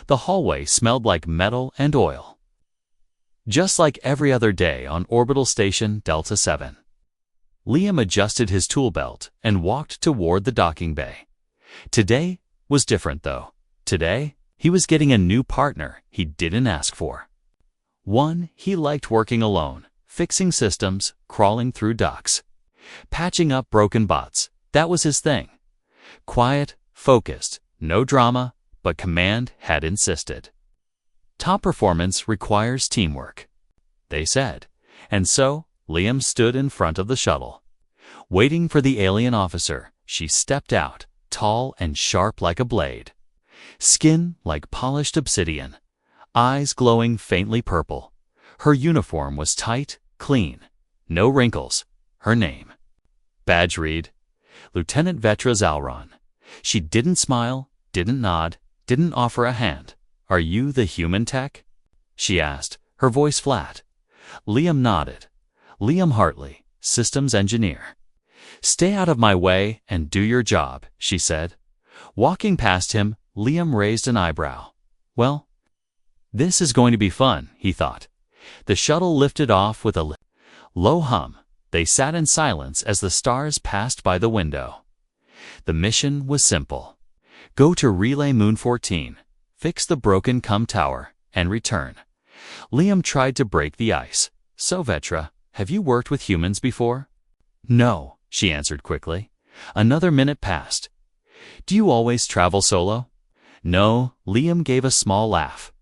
The hallway smelled like metal and oil. Just like every other day on Orbital Station Delta 7. Liam adjusted his tool belt and walked toward the docking bay. Today was different, though. Today, he was getting a new partner he didn't ask for. One he liked working alone, fixing systems, crawling through ducts, patching up broken bots. That was his thing. Quiet, focused, no drama, but command had insisted. Top performance requires teamwork, they said, and so Liam stood in front of the shuttle. Waiting for the alien officer, she stepped out, tall and sharp like a blade. Skin like polished obsidian, eyes glowing faintly purple. Her uniform was tight, clean, no wrinkles. Her name. Badge read, Lieutenant Vetra Zalron. She didn't smile, didn't nod, didn't offer a hand. Are you the human tech? She asked, her voice flat. Liam nodded. Liam Hartley, systems engineer. Stay out of my way and do your job, she said. Walking past him, Liam raised an eyebrow. Well, this is going to be fun, he thought. The shuttle lifted off with a low hum. They sat in silence as the stars passed by the window. The mission was simple. Go to Relay Moon 14, fix the broken tower, and return. Liam tried to break the ice. So, Vetra, have you worked with humans before? No, she answered quickly. Another minute passed. Do you always travel solo? No, Liam gave a small laugh.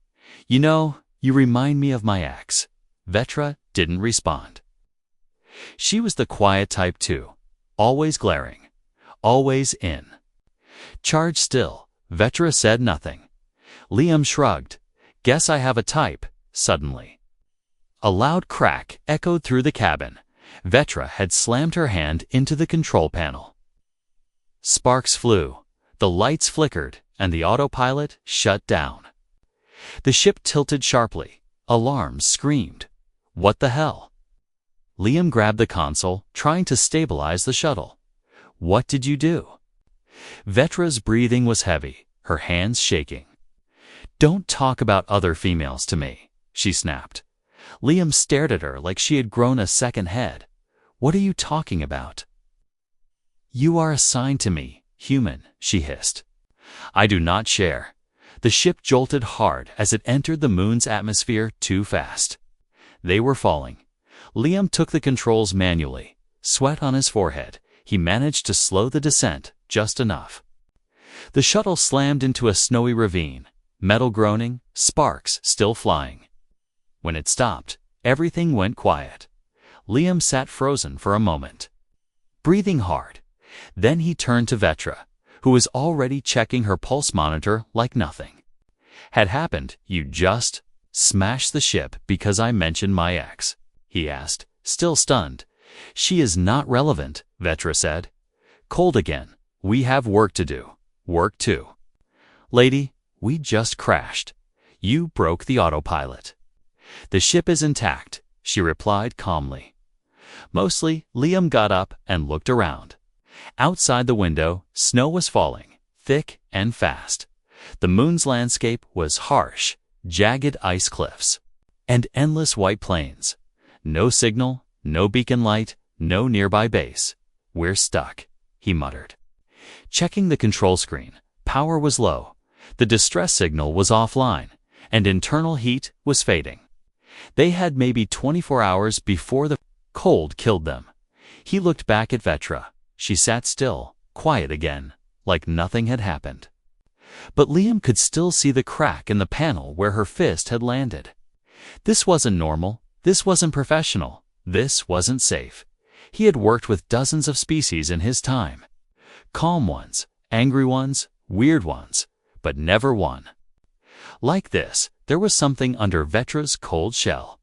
You know, you remind me of my ex. Vetra didn't respond. She was the quiet type too, always glaring, always in. Charged still, Vetra said nothing. Liam shrugged. Guess I have a type, suddenly. A loud crack echoed through the cabin. Vetra had slammed her hand into the control panel. Sparks flew, the lights flickered, and the autopilot shut down. The ship tilted sharply. Alarms screamed. What the hell? Liam grabbed the console, trying to stabilize the shuttle. What did you do? Vetra's breathing was heavy, her hands shaking. Don't talk about other females to me, she snapped. Liam stared at her like she had grown a second head. What are you talking about? You are assigned to me, human, she hissed. I do not share. The ship jolted hard as it entered the moon's atmosphere too fast. They were falling. Liam took the controls manually. Sweat on his forehead, he managed to slow the descent just enough. The shuttle slammed into a snowy ravine, metal groaning, sparks still flying. When it stopped, everything went quiet. Liam sat frozen for a moment, breathing hard. Then he turned to Vetra, who was already checking her pulse monitor like nothing had happened. You just smashed the ship because I mentioned my ex, he asked, still stunned. She is not relevant, Vetra said. Cold again. We have work to do. Work too. Lady, we just crashed. You broke the autopilot. The ship is intact, she replied calmly. Mostly, Liam got up and looked around. Outside the window, snow was falling, thick and fast. The moon's landscape was harsh, jagged ice cliffs, and endless white plains. No signal, no beacon light, no nearby base. We're stuck, he muttered. Checking the control screen, power was low, the distress signal was offline, and internal heat was fading. They had maybe 24 hours before the cold killed them. He looked back at Vetra. She sat still, quiet again, like nothing had happened. But Liam could still see the crack in the panel where her fist had landed. This wasn't normal. This wasn't professional. This wasn't safe. He had worked with dozens of species in his time. Calm ones, angry ones, weird ones, but never one. Like this, there was something under Vetra's cold shell.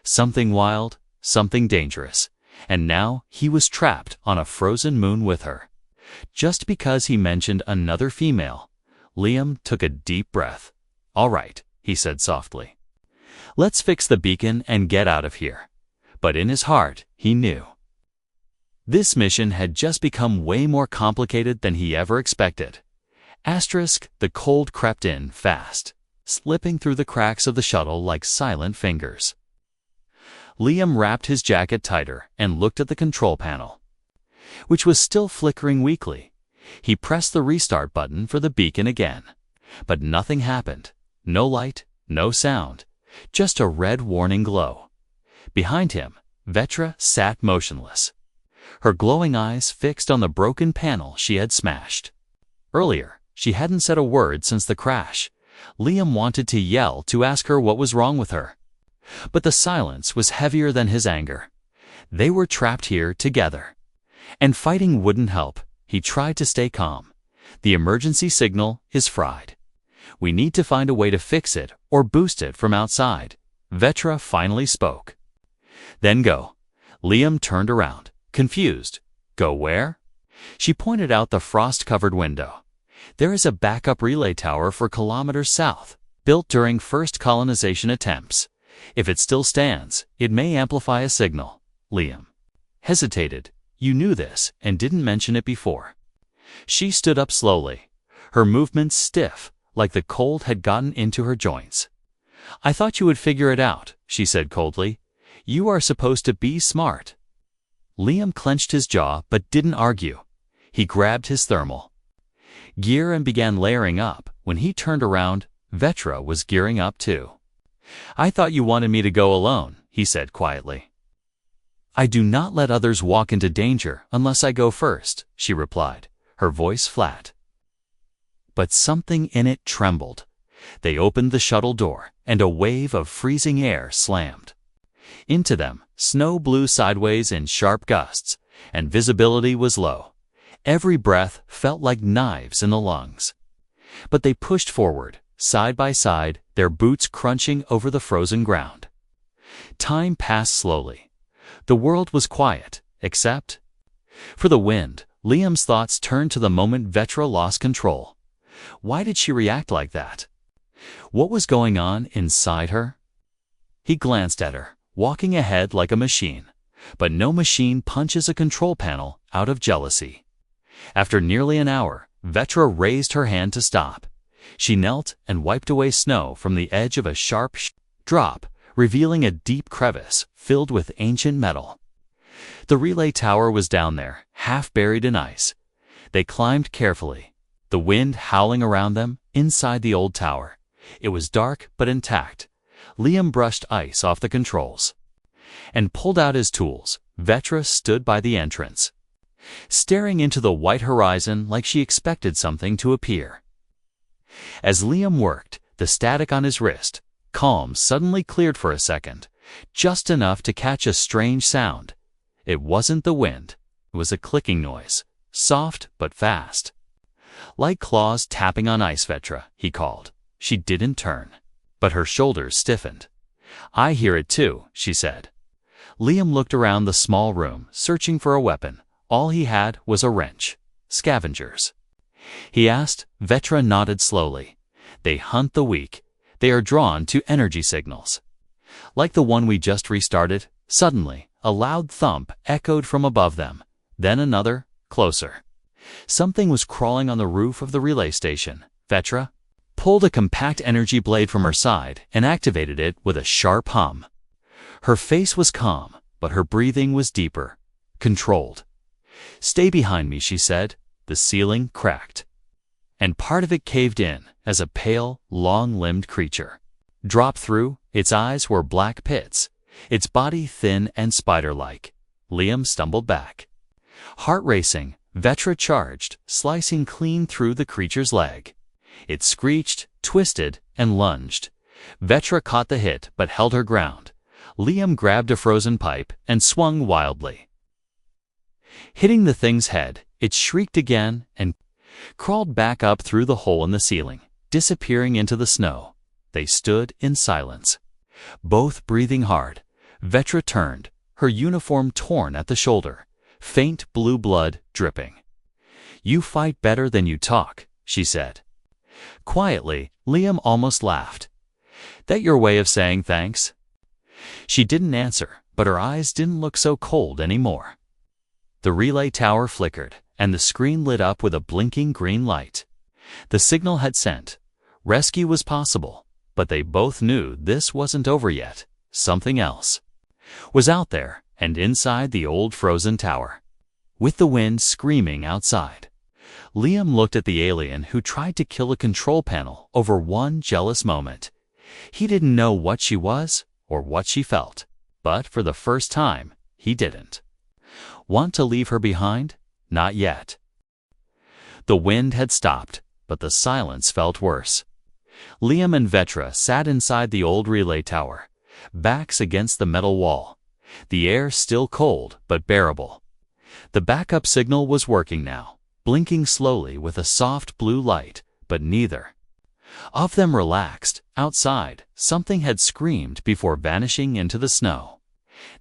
Something wild, something dangerous. And now he was trapped on a frozen moon with her. Just because he mentioned another female, Liam took a deep breath. All right, he said softly. Let's fix the beacon and get out of here. But in his heart, he knew. This mission had just become way more complicated than he ever expected. The cold crept in fast. slipping through the cracks of the shuttle like silent fingers. Liam wrapped his jacket tighter and looked at the control panel, which was still flickering weakly. He pressed the restart button for the beacon again, but nothing happened. No light, no sound, just a red warning glow. Behind him, Vetra sat motionless, her glowing eyes fixed on the broken panel she had smashed. Earlier, she hadn't said a word since the crash. Liam wanted to yell to ask her what was wrong with her, but the silence was heavier than his anger. They were trapped here together, and fighting wouldn't help. He tried to stay calm. The emergency signal is fried. We need to find a way to fix it or boost it from outside. Vetra finally spoke. Then go. Liam turned around, confused. Go where? She pointed out the frost-covered window. There is a backup relay tower for kilometers south, built during first colonization attempts. If it still stands, it may amplify a signal. Liam hesitated. You knew this and didn't mention it before. She stood up slowly, her movements stiff, like the cold had gotten into her joints. I thought you would figure it out, she said coldly. You are supposed to be smart. Liam clenched his jaw but didn't argue. He grabbed his thermal gear and began layering up. When he turned around, Vetra was gearing up too. I thought you wanted me to go alone, he said quietly. I do not let others walk into danger unless I go first, she replied, her voice flat. But something in it trembled. They opened the shuttle door, and a wave of freezing air slammed into them. Snow blew sideways in sharp gusts, and visibility was low. Every breath felt like knives in the lungs. But they pushed forward, side by side, their boots crunching over the frozen ground. Time passed slowly. The world was quiet, except for the wind. Liam's thoughts turned to the moment Vetra lost control. Why did she react like that? What was going on inside her? He glanced at her, walking ahead like a machine. But no machine punches a control panel out of jealousy. After nearly an hour, Vetra raised her hand to stop. She knelt and wiped away snow from the edge of a sharp drop, revealing a deep crevice filled with ancient metal. The relay tower was down there, half buried in ice. They climbed carefully, the wind howling around them inside the old tower. It was dark but intact. Liam brushed ice off the controls and pulled out his tools. Vetra stood by the entrance, staring into the white horizon like she expected something to appear. As Liam worked, the static on his wrist, calm, suddenly cleared for a second, just enough to catch a strange sound. It wasn't the wind. It was a clicking noise, soft but fast. Like claws tapping on ice. Vetra, he called. She didn't turn, but her shoulders stiffened. I hear it too, she said. Liam looked around the small room, searching for a weapon. All he had was a wrench. Scavengers, he asked. Vetra nodded slowly. They hunt the weak. They are drawn to energy signals. Like the one we just restarted. Suddenly, a loud thump echoed from above them. Then another, closer. Something was crawling on the roof of the relay station. Vetra pulled a compact energy blade from her side and activated it with a sharp hum. Her face was calm, but her breathing was deeper, controlled. Stay behind me, she said. The ceiling cracked, and part of it caved in as a pale, long-limbed creature dropped through. Its eyes were black pits, its body thin and spider-like. Liam stumbled back, heart racing. Vetra charged, slicing clean through the creature's leg. It screeched, twisted, and lunged. Vetra caught the hit but held her ground. Liam grabbed a frozen pipe and swung wildly, hitting the thing's head. It shrieked again and crawled back up through the hole in the ceiling, disappearing into the snow. They stood in silence, both breathing hard. Vetra turned, her uniform torn at the shoulder, faint blue blood dripping. You fight better than you talk, she said. Quietly, Liam almost laughed. That your way of saying thanks? She didn't answer, but her eyes didn't look so cold anymore. The relay tower flickered, and the screen lit up with a blinking green light. The signal had sent. Rescue was possible. But they both knew this wasn't over yet. Something else was out there and inside the old frozen tower, with the wind screaming outside. Liam looked at the alien who tried to kill a control panel over one jealous moment. He didn't know what she was or what she felt, but for the first time, he didn't want to leave her behind. Not yet. The wind had stopped, but the silence felt worse. Liam and Vetra sat inside the old relay tower, backs against the metal wall, the air still cold but bearable. The backup signal was working now, blinking slowly with a soft blue light, but neither of them relaxed. Outside, something had screamed before vanishing into the snow.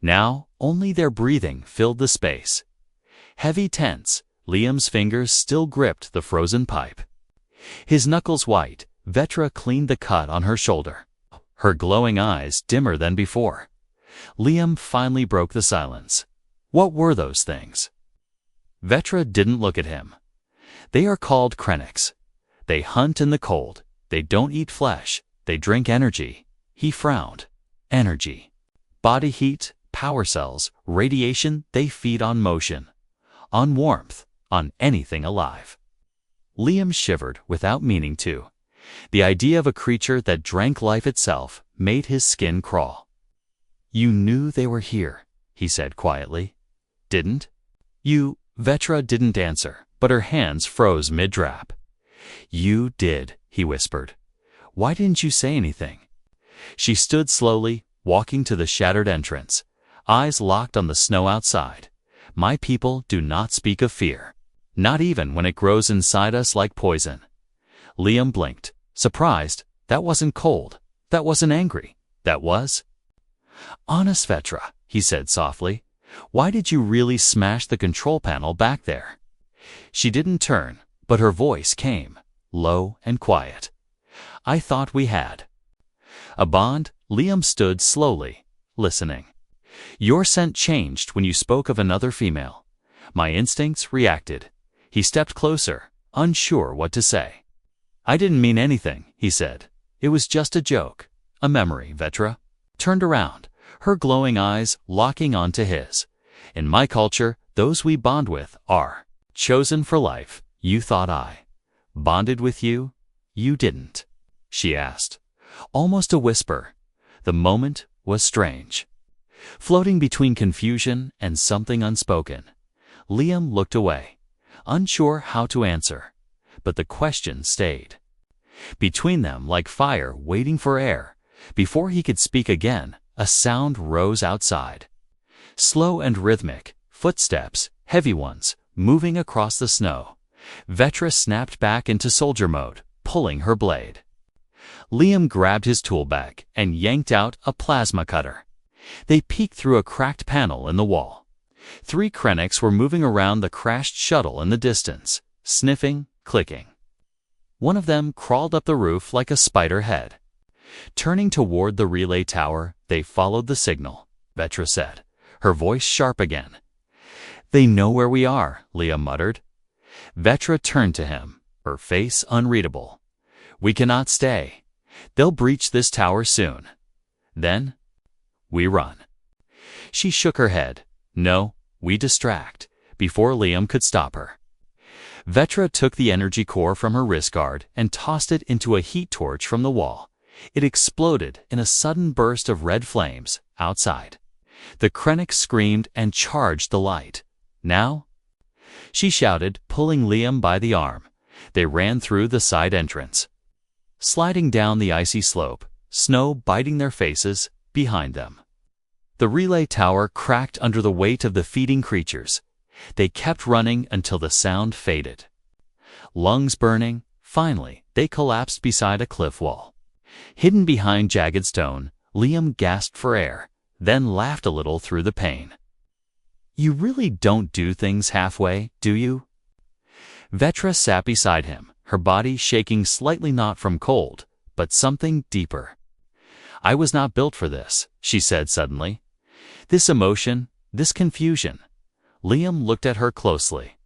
Now, only their breathing filled the space. Heavy, tense, Liam's fingers still gripped the frozen pipe. His knuckles white, Vetra cleaned the cut on her shoulder, her glowing eyes dimmer than before. Liam finally broke the silence. What were those things? Vetra didn't look at him. They are called Krennics. They hunt in the cold. They don't eat flesh. They drink energy. He frowned. Energy. Body heat, power cells, radiation. They feed on motion, on warmth, on anything alive. Liam shivered without meaning to. The idea of a creature that drank life itself made his skin crawl. You knew they were here, he said quietly. Didn't you? Vetra didn't answer, but her hands froze mid-drap. You did, he whispered. Why didn't you say anything? She stood slowly, walking to the shattered entrance, eyes locked on the snow outside. My people do not speak of fear, not even when it grows inside us like poison. Liam blinked, surprised. That wasn't cold. That wasn't angry. That was honest. Vetra, he said softly. Why did you really smash the control panel back there? She didn't turn, but her voice came, low and quiet. I thought we had a bond. Liam stood slowly, listening. Your scent changed when you spoke of another female. My instincts reacted. He stepped closer, unsure what to say. I didn't mean anything, he said. It was just a joke, a memory. Vetra turned around, her glowing eyes locking onto his. In my culture, those we bond with are chosen for life. You thought I bonded with you? You didn't, she asked, almost a whisper. The moment was strange, floating between confusion and something unspoken. Liam looked away, unsure how to answer, but the question stayed between them like fire waiting for air. Before he could speak again, a sound rose outside. Slow and rhythmic, footsteps, heavy ones, moving across the snow. Vetra snapped back into soldier mode, pulling her blade. Liam grabbed his tool bag and yanked out a plasma cutter. They peeked through a cracked panel in the wall. 3 Krennics were moving around the crashed shuttle in the distance, sniffing, clicking. One of them crawled up the roof like a spider head. Turning toward the relay tower, they followed the signal, Vetra said, her voice sharp again. They know where we are, Liam muttered. Vetra turned to him, her face unreadable. We cannot stay. They'll breach this tower soon. Then we run. She shook her head. No, we distract, before Liam could stop her. Vetra took the energy core from her wrist guard and tossed it into a heat torch from the wall. It exploded in a sudden burst of red flames outside. The Krennic screamed and charged the light. Now? She shouted, pulling Liam by the arm. They ran through the side entrance, sliding down the icy slope, snow biting their faces behind them. The relay tower cracked under the weight of the feeding creatures. They kept running until the sound faded. Lungs burning, finally, they collapsed beside a cliff wall. Hidden behind jagged stone, Liam gasped for air, then laughed a little through the pain. You really don't do things halfway, do you? Vetra sat beside him, her body shaking slightly, not from cold, but something deeper. I was not built for this, she said suddenly. This emotion, this confusion. Liam looked at her closely.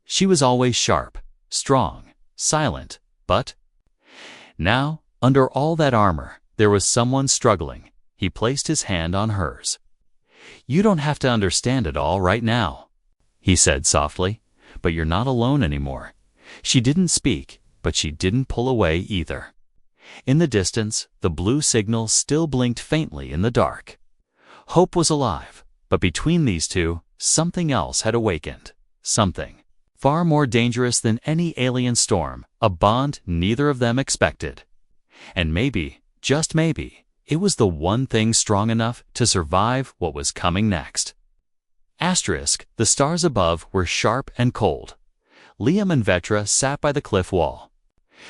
She was always sharp, strong, silent, but now Under all that armor, there was someone struggling. He placed his hand on hers. "You don't have to understand it all right now," he said softly, "but you're not alone anymore." She didn't speak, but she didn't pull away either. In the distance, the blue signal still blinked faintly in the dark. Hope was alive, but between these two, something else had awakened. Something far more dangerous than any alien storm, a bond neither of them expected. And maybe, just maybe, it was the one thing strong enough to survive what was coming next. Asterisk, the stars above were sharp and cold. Liam and Vetra sat by the cliff wall.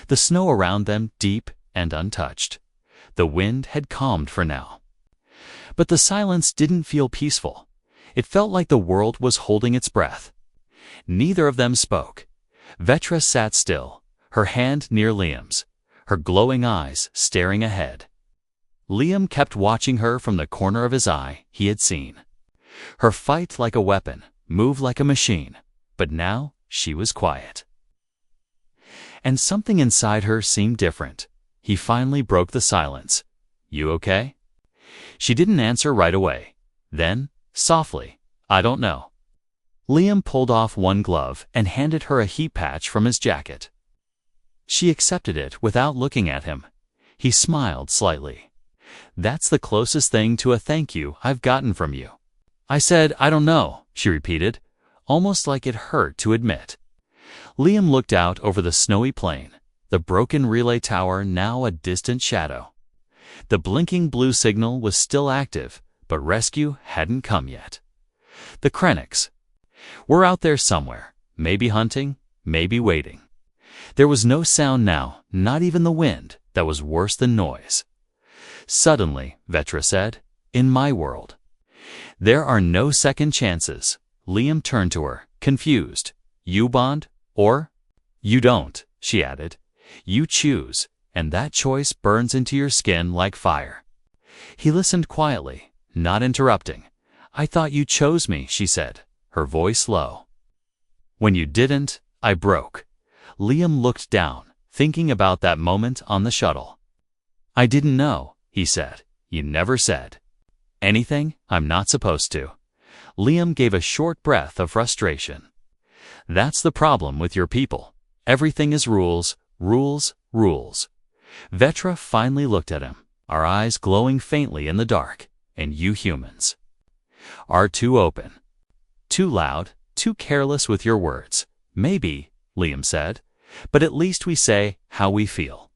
The snow around them deep and untouched. The wind had calmed for now. But the silence didn't feel peaceful. It felt like the world was holding its breath. Neither of them spoke. Vetra sat still, her hand near Liam's, her glowing eyes staring ahead. Liam kept watching her from the corner of his eye he had seen. Her fight like a weapon, move like a machine, but now she was quiet. And something inside her seemed different. He finally broke the silence. "You okay?" She didn't answer right away. Then, softly, "I don't know." Liam pulled off one glove and handed her a heat patch from his jacket. She accepted it without looking at him. He smiled slightly. "That's the closest thing to a thank you I've gotten from you." "I said, I don't know," she repeated, almost like it hurt to admit. Liam looked out over the snowy plain, the broken relay tower now a distant shadow. The blinking blue signal was still active, but rescue hadn't come yet. The Krennics were out there somewhere, maybe hunting, maybe waiting. There was no sound now, not even the wind, that was worse than noise. Suddenly, Vetra said, "In my world, there are no second chances." Liam turned to her, confused. "You bond, or you don't," she added. "You choose, and that choice burns into your skin like fire." He listened quietly, not interrupting. "I thought you chose me," she said, her voice low. "When you didn't, I broke." Liam looked down, thinking about that moment on the shuttle. "I didn't know," he said. "You never said anything I'm not supposed to." Liam gave a short breath of frustration. "That's the problem with your people. Everything is rules, rules, rules." Vetra finally looked at him, our eyes glowing faintly in the dark. "And you humans are too open, too loud, too careless with your words." "Maybe," Liam said, "but at least we say how we feel."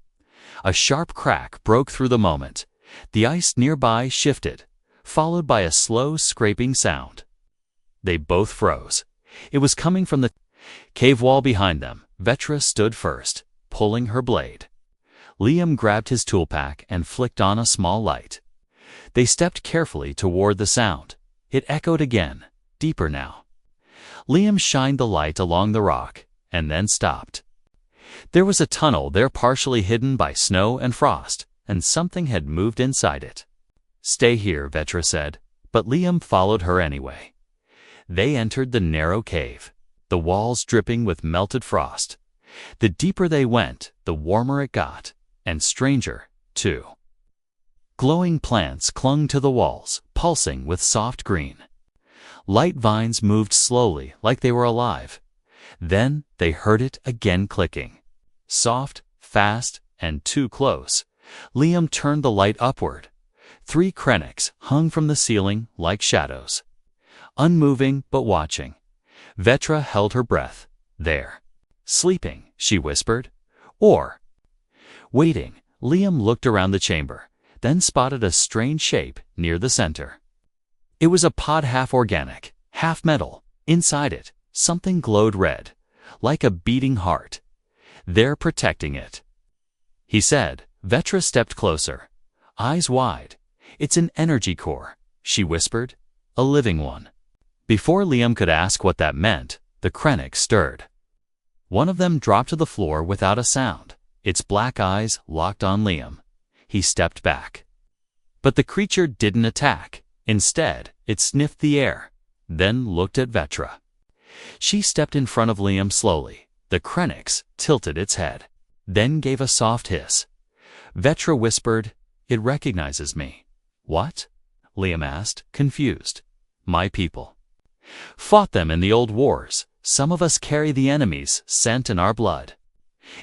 A sharp crack broke through the moment. The ice nearby shifted, followed by a slow scraping sound. They both froze. It was coming from the cave wall behind them. Vetra stood first, pulling her blade. Liam grabbed his tool pack and flicked on a small light. They stepped carefully toward the sound. It echoed again, deeper now. Liam shined the light along the rock, and then stopped. There was a tunnel there partially hidden by snow and frost, and something had moved inside it. "Stay here," Vetra said, but Liam followed her anyway. They entered the narrow cave, the walls dripping with melted frost. The deeper they went, the warmer it got, and stranger, too. Glowing plants clung to the walls, pulsing with soft green. Light vines moved slowly like they were alive. Then they heard it again clicking. Soft, fast, and too close. Liam turned the light upward. 3 Krennics hung from the ceiling like shadows. Unmoving but watching. Vetra held her breath. "There. Sleeping," she whispered. "Or waiting." Liam looked around the chamber, then spotted a strange shape near the center. It was a pod half organic, half metal. Inside it, something glowed red, like a beating heart. "They're protecting it," he said. Vetra stepped closer, eyes wide. "It's an energy core," she whispered. "A living one." Before Liam could ask what that meant, the Krennic stirred. One of them dropped to the floor without a sound, its black eyes locked on Liam. He stepped back. But the creature didn't attack. Instead, it sniffed the air, then looked at Vetra. She stepped in front of Liam slowly. The Krennics tilted its head, then gave a soft hiss. Vetra whispered, "It recognizes me." "What?" Liam asked, confused. "My people. Fought them in the old wars. Some of us carry the enemy's scent in our blood."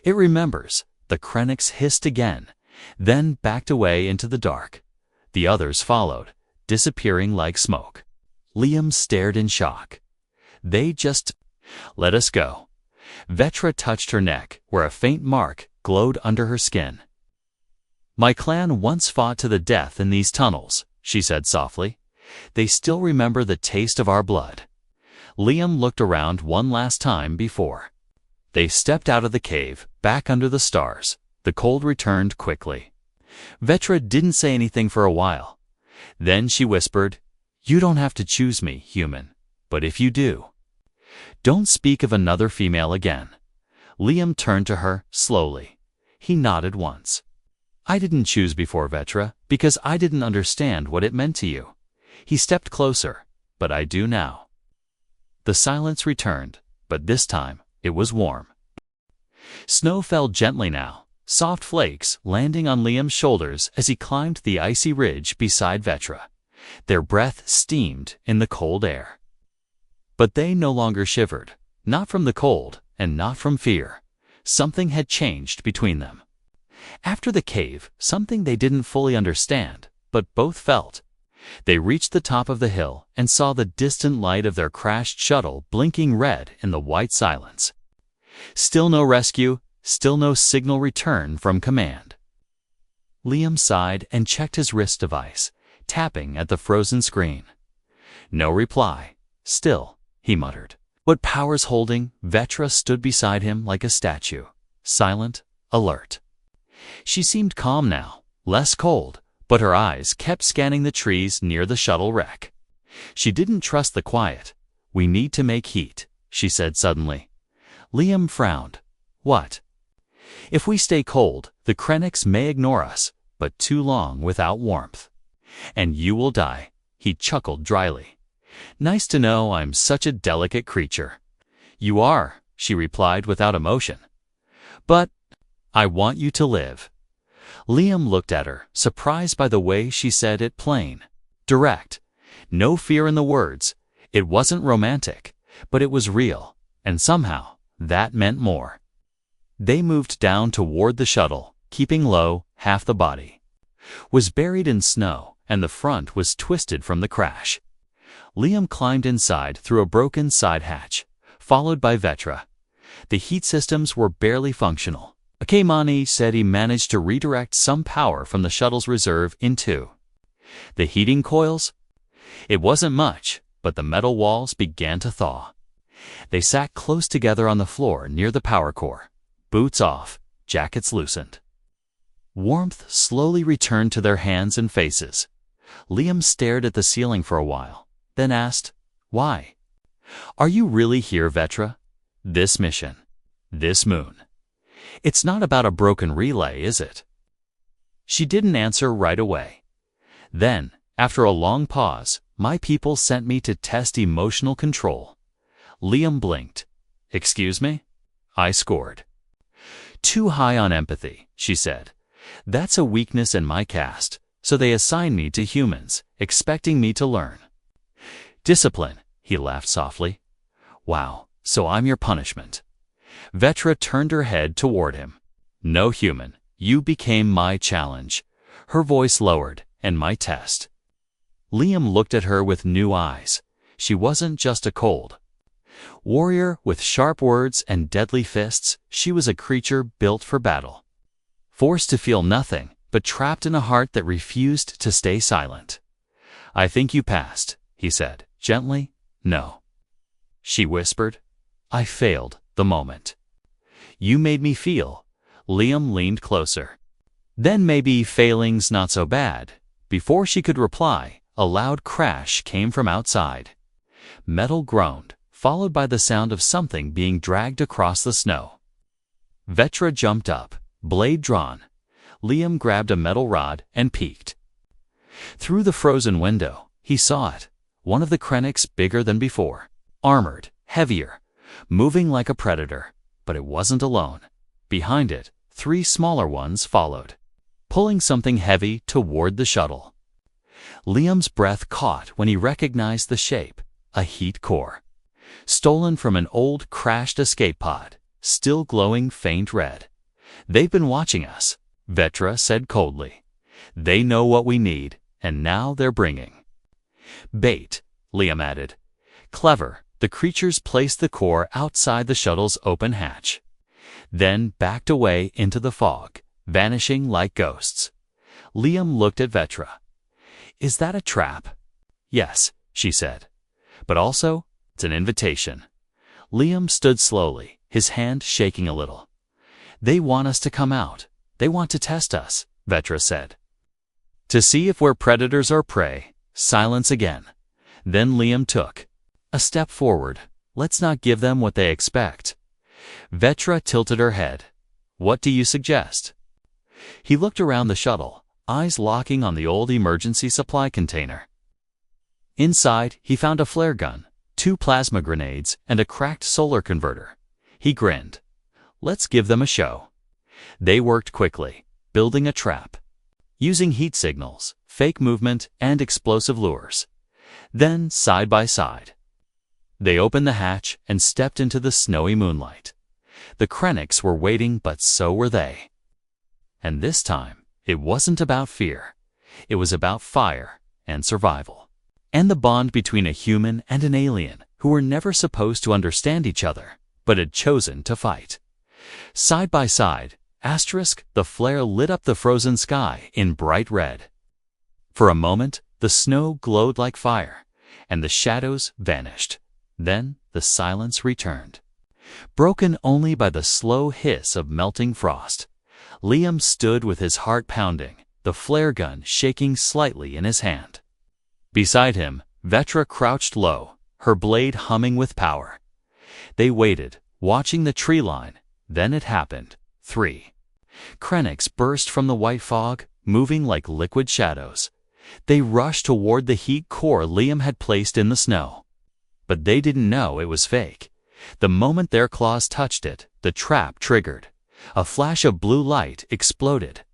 It remembers. The Krennics hissed again, then backed away into the dark. The others followed, disappearing like smoke. Liam stared in shock. "They just let us go." Vetra touched her neck, where a faint mark glowed under her skin. "My clan once fought to the death in these tunnels," she said softly. "They still remember the taste of our blood." Liam looked around one last time before. They stepped out of the cave, back under the stars. The cold returned quickly. Vetra didn't say anything for a while. Then she whispered, "You don't have to choose me, human. But if you do, don't speak of another female again." Liam turned to her slowly. He nodded once. "I didn't choose before, Vetra, because I didn't understand what it meant to you." He stepped closer. "But I do now." The silence returned, but this time it was warm. Snow fell gently now, soft flakes landing on Liam's shoulders as he climbed the icy ridge beside Vetra. Their breath steamed in the cold air. But they no longer shivered, not from the cold and not from fear. Something had changed between them. After the cave, something they didn't fully understand, but both felt. They reached the top of the hill and saw the distant light of their crashed shuttle blinking red in the white silence. Still no rescue, still no signal return from command. Liam sighed and checked his wrist device, tapping at the frozen screen. No reply. "Still," he muttered. "What power's holding?" Vetra stood beside him like a statue, silent, alert. She seemed calm now, less cold, but her eyes kept scanning the trees near the shuttle wreck. She didn't trust the quiet. "We need to make heat," she said suddenly. Liam frowned. "What?" "If we stay cold, the Krennics may ignore us, but too long without warmth. And you will die." He chuckled dryly. "Nice to know I'm such a delicate creature." "You are," she replied without emotion. "But I want you to live." Liam looked at her, surprised by the way she said it plain, direct. No fear in the words. It wasn't romantic, but it was real, and somehow that meant more. They moved down toward the shuttle, keeping low. Half the body was buried in snow, and the front was twisted from the crash. Liam climbed inside through a broken side hatch, followed by Vetra. The heat systems were barely functional. Akemani said he managed to redirect some power from the shuttle's reserve into the heating coils. It wasn't much, but the metal walls began to thaw. They sat close together on the floor near the power core, boots off, jackets loosened. Warmth slowly returned to their hands and faces. Liam stared at the ceiling for a while, then asked, "Why? Are you really here, Vetra? This mission, this moon. It's not about a broken relay, is it?" She didn't answer right away. Then, after a long pause, "My people sent me to test emotional control." Liam blinked. "Excuse me?" "I scored too high on empathy," she said. "That's a weakness in my caste, so they assigned me to humans, expecting me to learn discipline." He laughed softly. "Wow, so I'm your punishment." Vetra turned her head toward him. "No, human, you became my challenge." Her voice lowered, "and my test." Liam looked at her with new eyes. She wasn't just a cold warrior with sharp words and deadly fists. She was a creature built for battle. Forced to feel nothing, but trapped in a heart that refused to stay silent. "I think you passed," he said, gently. "No," she whispered. "I failed the moment you made me feel." Liam leaned closer. "Then maybe failing's not so bad." Before she could reply, a loud crash came from outside. Metal groaned, followed by the sound of something being dragged across the snow. Vetra jumped up, blade drawn. Liam grabbed a metal rod and peeked. Through the frozen window, he saw it. One of the Krennics bigger than before, armored, heavier, moving like a predator. But it wasn't alone. Behind it, 3 smaller ones followed. pulling something heavy toward the shuttle. Liam's breath caught when he recognized the shape, a heat core. Stolen from an old crashed escape pod, still glowing faint red. "They've been watching us," Vetra said coldly. "They know what we need, and now they're bringing." "Bait," Liam added. "Clever." The creatures placed the core outside the shuttle's open hatch, then backed away into the fog, vanishing like ghosts. Liam looked at Vetra. "Is that a trap?" "Yes," she said. "But also, it's an invitation." Liam stood slowly, his hand shaking a little. "They want us to come out. They want to test us," Vetra said. "To see if we're predators or prey." Silence again. Then Liam took a step forward. "Let's not give them what they expect." Vetra tilted her head. "What do you suggest?" He looked around the shuttle, eyes locking on the old emergency supply container. Inside, he found a flare gun, 2 plasma grenades, and a cracked solar converter. He grinned. "Let's give them a show." They worked quickly, building a trap, using heat signals, fake movement, and explosive lures. Then, side by side, they opened the hatch and stepped into the snowy moonlight. The Krennics were waiting, but so were they. And this time, it wasn't about fear. It was about fire and survival. And the bond between a human and an alien who were never supposed to understand each other, but had chosen to fight. Side by side, the flare lit up the frozen sky in bright red. For a moment, the snow glowed like fire, and the shadows vanished. Then the silence returned, broken only by the slow hiss of melting frost. Liam stood with his heart pounding, the flare gun shaking slightly in his hand. Beside him, Vetra crouched low, her blade humming with power. They waited, watching the tree line. Then it happened. 3 Krennics burst from the white fog, moving like liquid shadows. They rushed toward the heat core Liam had placed in the snow. But they didn't know it was fake. The moment their claws touched it, the trap triggered. A flash of blue light exploded.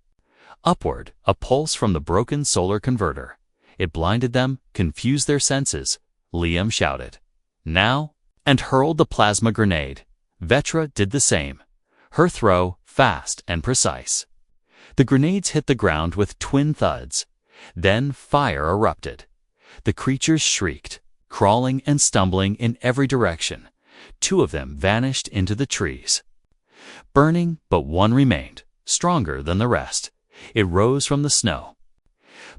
Upward, a pulse from the broken solar converter. It blinded them, confused their senses. Liam shouted, "Now!" and hurled the plasma grenade. Vetra did the same. Her throw, fast and precise. The grenades hit the ground with twin thuds. Then fire erupted. The creatures shrieked, crawling and stumbling in every direction. 2 of them vanished into the trees. Burning, but one remained, stronger than the rest. It rose from the snow,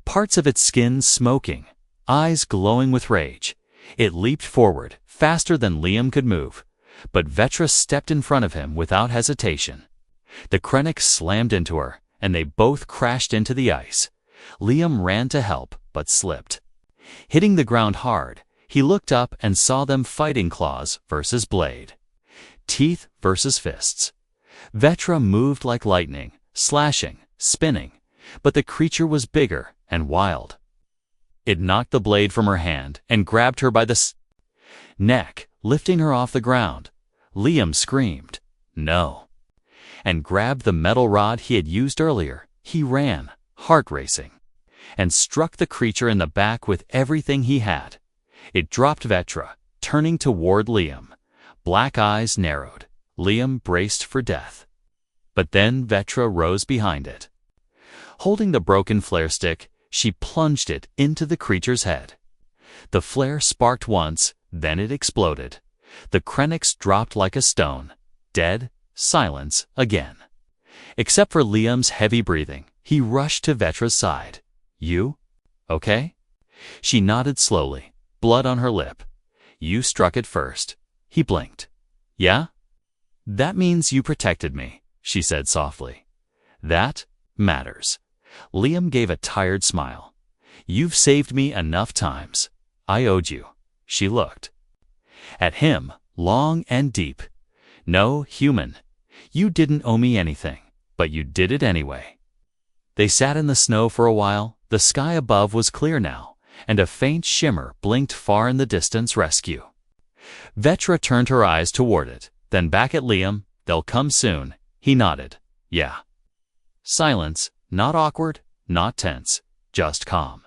parts of its skin smoking, eyes glowing with rage. It leaped forward, faster than Liam could move. But Vetra stepped in front of him without hesitation. The Krennic slammed into her, and they both crashed into the ice. Liam ran to help, but slipped. Hitting the ground hard, he looked up and saw them fighting claws versus blade, teeth versus fists. Vetra moved like lightning, slashing, spinning, but the creature was bigger and wild. It knocked the blade from her hand and grabbed her by the neck, lifting her off the ground. Liam screamed, "No!" and grabbed the metal rod he had used earlier. He ran, heart racing, and struck the creature in the back with everything he had. It dropped Vetra, turning toward Liam. Black eyes narrowed. Liam braced for death. But then Vetra rose behind it. Holding the broken flare stick, she plunged it into the creature's head. The flare sparked once, then it exploded. The Krennics dropped like a stone. Dead, silence again. Except for Liam's heavy breathing, he rushed to Vetra's side. "You? Okay?" She nodded slowly, blood on her lip. "You struck it first." He blinked. "Yeah? That means you protected me," she said softly. "That matters." Liam gave a tired smile. "You've saved me enough times. I owed you." She looked at him, long and deep. "No, human. You didn't owe me anything, but you did it anyway." They sat in the snow for a while. The sky above was clear now, and a faint shimmer blinked far in the distance. Rescue. Vetra turned her eyes toward it, then back at Liam. "They'll come soon." He nodded. "Yeah." Silence, Not awkward, not tense, just calm.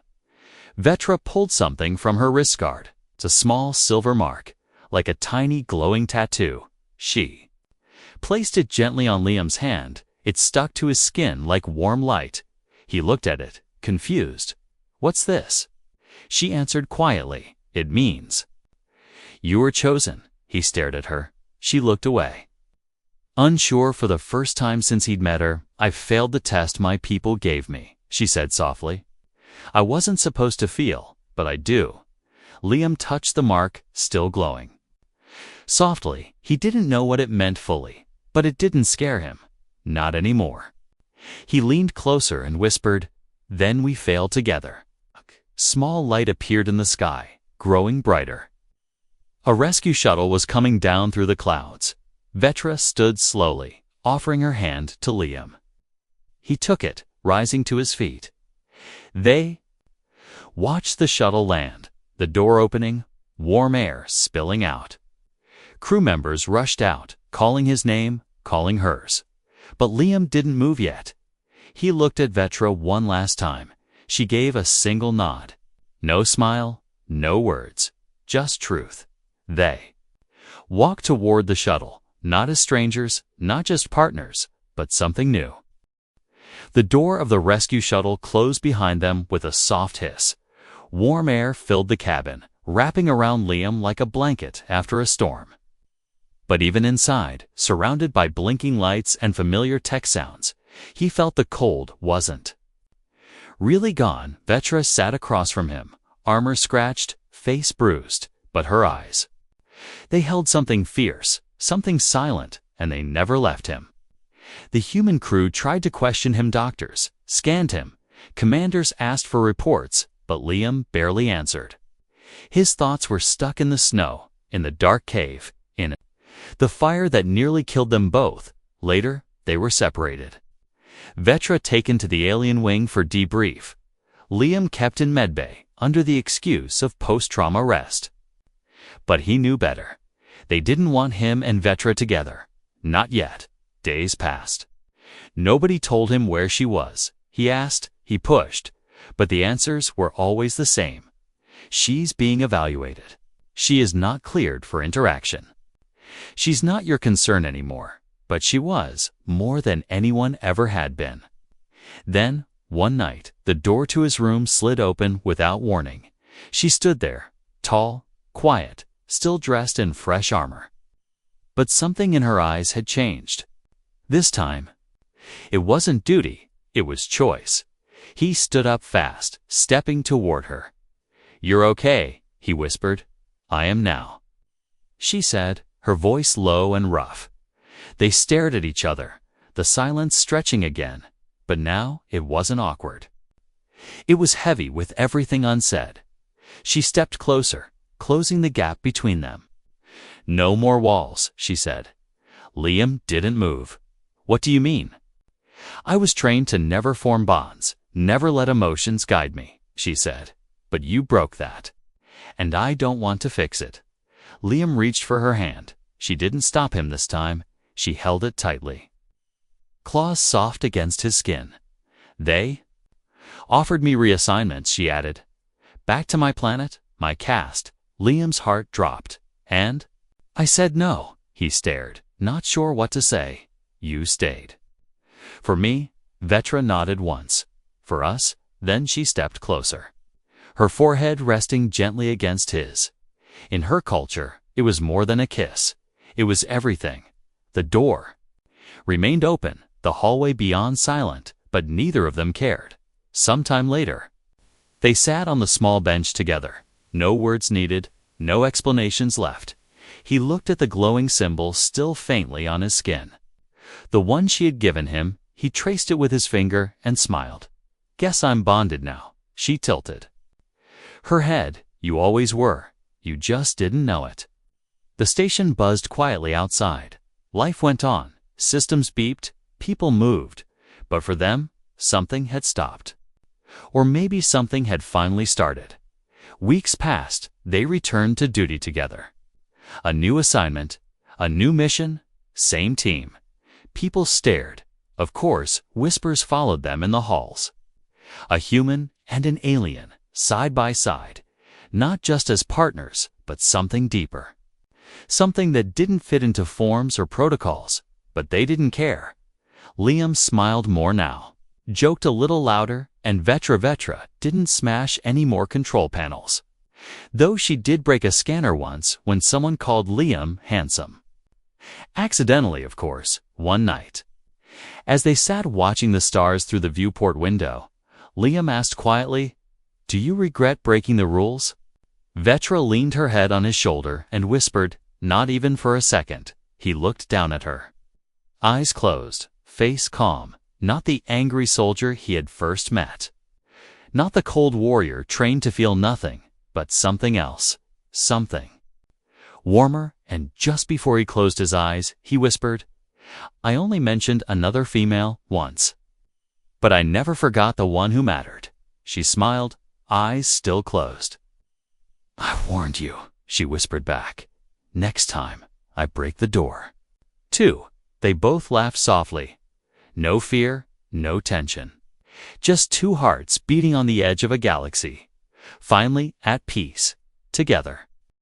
Vetra pulled something from her wrist guard. It's a small silver mark, like a tiny glowing tattoo. She placed it gently on Liam's hand. It stuck to his skin like warm light. He looked at it, confused. "What's this?" She answered quietly. "It means you were chosen." He stared at her. She looked away. Unsure for the first time since he'd met her, "I've failed the test my people gave me," she said softly. "I wasn't supposed to feel, but I do." Liam touched the mark, still glowing. Softly, he didn't know what it meant fully, but it didn't scare him. Not anymore. He leaned closer and whispered, "Then we fail together." Small light appeared in the sky, growing brighter. A rescue shuttle was coming down through the clouds. Vetra stood slowly, offering her hand to Liam. He took it, rising to his feet. They watched the shuttle land, the door opening, warm air spilling out. Crew members rushed out, calling his name, calling hers. But Liam didn't move yet. He looked at Vetra one last time. She gave a single nod. No smile, no words, just truth. They walked toward the shuttle, not as strangers, not just partners, but something new. The door of the rescue shuttle closed behind them with a soft hiss. Warm air filled the cabin, wrapping around Liam like a blanket after a storm. But even inside, surrounded by blinking lights and familiar tech sounds, he felt the cold wasn't really gone. Vetra sat across from him, armor scratched, face bruised, but her eyes, they held something fierce, something silent, and they never left him. The human crew tried to question him. Doctors scanned him. Commanders asked for reports, but Liam barely answered. His thoughts were stuck in the snow, in the dark cave, in the fire that nearly killed them both. Later, they were separated. Vetra taken to the alien wing for debrief. Liam kept in medbay, under the excuse of post-trauma rest. But he knew better. They didn't want him and Vetra together. Not yet. Days passed. Nobody told him where she was. He asked, he pushed, but the answers were always the same. She's being evaluated. She is not cleared for interaction. She's not your concern anymore, but she was, more than anyone ever had been. Then, one night, the door to his room slid open without warning. She stood there, tall, quiet, still dressed in fresh armor. But something in her eyes had changed. This time, it wasn't duty, it was choice. He stood up fast, stepping toward her. "You're okay," he whispered. "I am now," she said, her voice low and rough. They stared at each other, the silence stretching again, but now it wasn't awkward. It was heavy with everything unsaid. She stepped closer, closing the gap between them. "No more walls," she said. Liam didn't move. "What do you mean?" "I was trained to never form bonds, never let emotions guide me," she said. "But you broke that. And I don't want to fix it." Liam reached for her hand. She didn't stop him this time. She held it tightly. Claws soft against his skin. "They offered me reassignments," she added. "Back to my planet, my caste." Liam's heart dropped. "And?" "I said no." He stared, not sure what to say. "You stayed." "For me?" Vetra nodded once. "For us?" Then she stepped closer, her forehead resting gently against his. In her culture, it was more than a kiss. It was everything. The door remained open, the hallway beyond silent, but neither of them cared. Sometime later, they sat on the small bench together. No words needed, no explanations left. He looked at the glowing symbol still faintly on his skin. The one she had given him, he traced it with his finger and smiled. "Guess I'm bonded now." She tilted her head. "You always were. You just didn't know it." The station buzzed quietly outside. Life went on. Systems beeped. People moved. But for them, something had stopped. Or maybe something had finally started. Weeks passed. They returned to duty together. A new assignment, a new mission, same team. People stared, Of course, whispers followed them in the halls. A human and an alien, side by side, not just as partners, but something deeper. Something that didn't fit into forms or protocols, but they didn't care. Liam smiled more now, joked a little louder, and Vetra didn't smash any more control panels. Though she did break a scanner once when someone called Liam handsome. Accidentally, of course, one night. As they sat watching the stars through the viewport window, Liam asked quietly, "Do you regret breaking the rules?" Vetra leaned her head on his shoulder and whispered, "Not even for a second." He looked down at her. Eyes closed, face calm, not the angry soldier he had first met. Not the cold warrior trained to feel nothing, but something else. Something warmer, and just before he closed his eyes, he whispered, "I only mentioned another female once. But I never forgot the one who mattered." She smiled, eyes still closed. "I warned you," she whispered back. "Next time, I break the door." 2. They both laughed softly. No fear, no tension. Just two hearts beating on the edge of a galaxy. Finally at peace, together.